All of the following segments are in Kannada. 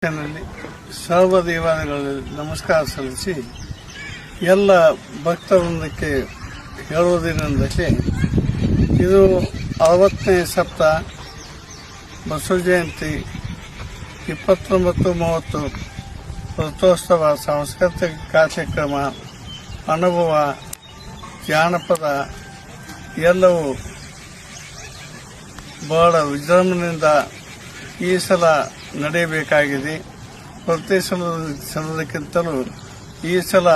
ಸರ್ವ ದೇವಾಲಯಗಳಲ್ಲಿ ನಮಸ್ಕಾರ ಸಲ್ಲಿಸಿ ಎಲ್ಲ ಭಕ್ತವೃಂದಕ್ಕೆ ಹೇಳುವುದೇನೆಂದರೆ ಇದು 60ನೇ ಸಪ್ತಾಹ ಬಸವ ಜಯಂತಿ 29-30 ರಥೋತ್ಸವ ಸಾಂಸ್ಕೃತಿಕ ಕಾರ್ಯಕ್ರಮ ಅನುಭವ ಜಾನಪದ ಎಲ್ಲವೂ ಬಹಳ ವಿಜೃಂಭಣೆಯಿಂದ ಈ ಸಲ ನಡೆಯಬೇಕಾಗಿದೆ. ಪ್ರತಿ ಸಲದಕ್ಕಿಂತಲೂ ಈ ಸಲ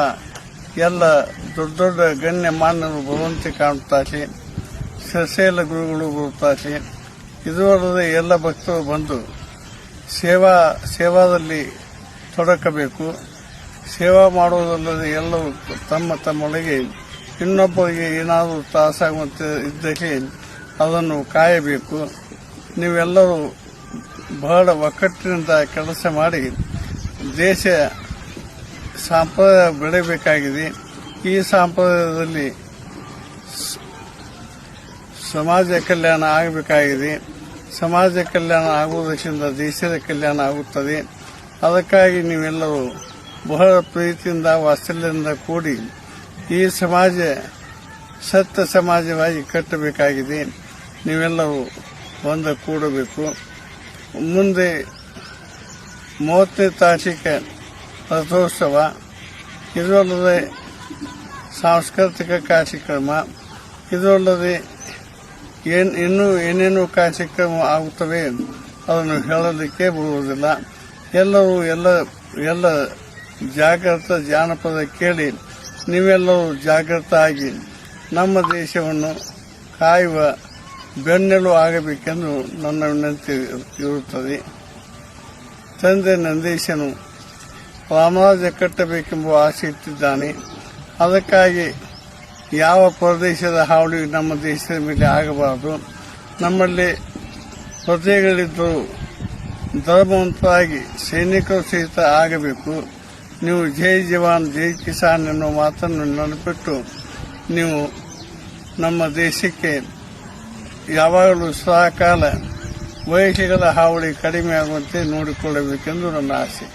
ಎಲ್ಲ ದೊಡ್ಡ ದೊಡ್ಡ ಗಣ್ಯ ಮಾನ್ಯರು ಬರುವಂತೆ ಕಾಣುತ್ತಾರೆ. ಶ್ರೀಶೈಲ ಗುರುಗಳು ಬರುತ್ತಾರೆ. ಇದುವಲ್ಲದೆ ಎಲ್ಲ ಭಕ್ತರು ಬಂದು ಸೇವಾದಲ್ಲಿ ತೊಡಕಬೇಕು. ಸೇವಾ ಮಾಡುವುದಲ್ಲದೆ ಎಲ್ಲರೂ ತಮ್ಮೊಳಗೆ ಇನ್ನೊಬ್ಬರಿಗೆ ಏನಾದರೂ ತ್ರಾಸಾಗುವಂತೆ ಇದ್ದರೆ ಅದನ್ನು ಕಾಯಬೇಕು. ನೀವೆಲ್ಲರೂ ಬಹಳ ಒಕ್ಕಟ್ಟಿನಿಂದ ಕೆಲಸ ಮಾಡಿ ದೇಶ ಸಂಪ್ರದಾಯ ಬೆಳೆಯಬೇಕಾಗಿದೆ. ಈ ಸಂಪ್ರದಾಯದಲ್ಲಿ ಸಮಾಜ ಕಲ್ಯಾಣ ಆಗಬೇಕಾಗಿದೆ. ಸಮಾಜ ಕಲ್ಯಾಣ ಆಗುವುದರಿಂದ ದೇಶದ ಕಲ್ಯಾಣ ಆಗುತ್ತದೆ. ಅದಕ್ಕಾಗಿ ನೀವೆಲ್ಲರೂ ಬಹಳ ಪ್ರೀತಿಯಿಂದ ವಾತ್ಸಲ್ಯದಿಂದ ಕೂಡಿ ಈ ಸಮಾಜ ಸತ್ಯ ಸಮಾಜವಾಗಿ ಕಟ್ಟಬೇಕಾಗಿದೆ. ನೀವೆಲ್ಲರೂ ಒಂದು ಕೂಡಬೇಕು. ಮುಂದೆ 30ನೇ ತಾರೀಖಿಗೆ ರಥೋತ್ಸವ, ಇದಲ್ಲದೆ ಸಾಂಸ್ಕೃತಿಕ ಕಾರ್ಯಕ್ರಮ, ಇದಲ್ಲದೆ ಇನ್ನೂ ಏನೇನು ಕಾರ್ಯಕ್ರಮ ಆಗುತ್ತವೆ ಅದನ್ನು ಹೇಳಲಿಕ್ಕೆ ಬರುವುದಿಲ್ಲ. ಎಲ್ಲರೂ ಎಲ್ಲ ಜಾಗೃತ ಜಾನಪದ ಕೇಳಿ ನೀವೆಲ್ಲರೂ ಜಾಗೃತ ಆಗಿ ನಮ್ಮ ದೇಶವನ್ನು ಕಾಯುವ ಬೆನ್ನೆಲು ಆಗಬೇಕೆಂದು ನನ್ನ ವಿನಂತಿ ಇರುತ್ತದೆ. ತಂದೆ ನಂದೀಶನು ರಾಮರಾಜ್ಯ ಕಟ್ಟಬೇಕೆಂಬ ಆಸೆ ಇಟ್ಟಿದ್ದಾನೆ. ಅದಕ್ಕಾಗಿ ಯಾವ ಪ್ರದೇಶದ ಹಾವಳಿ ನಮ್ಮ ದೇಶದ ಮೇಲೆ ಆಗಬಾರದು. ನಮ್ಮಲ್ಲಿ ಪ್ರಜೆಗಳಿದ್ದರೂ ಧರ್ಮವಂತರಾಗಿ ಸೈನಿಕರು ಸಹಿತ ಆಗಬೇಕು. ನೀವು ಜೈ ಜವಾನ್ ಜೈ ಕಿಸಾನ್ ಎನ್ನುವ ಮಾತನ್ನು ನೆನಪಿಟ್ಟು ನೀವು ನಮ್ಮ ದೇಶಕ್ಕೆ ಯಾವಾಗಲೂ ಸಹಕಾಲ ವಯಸ್ಸುಗಳ ಹಾವಳಿ ಕಡಿಮೆ ಆಗುವಂತೆ ನೋಡಿಕೊಳ್ಳಬೇಕೆಂದು ನನ್ನ ಆಸೆ.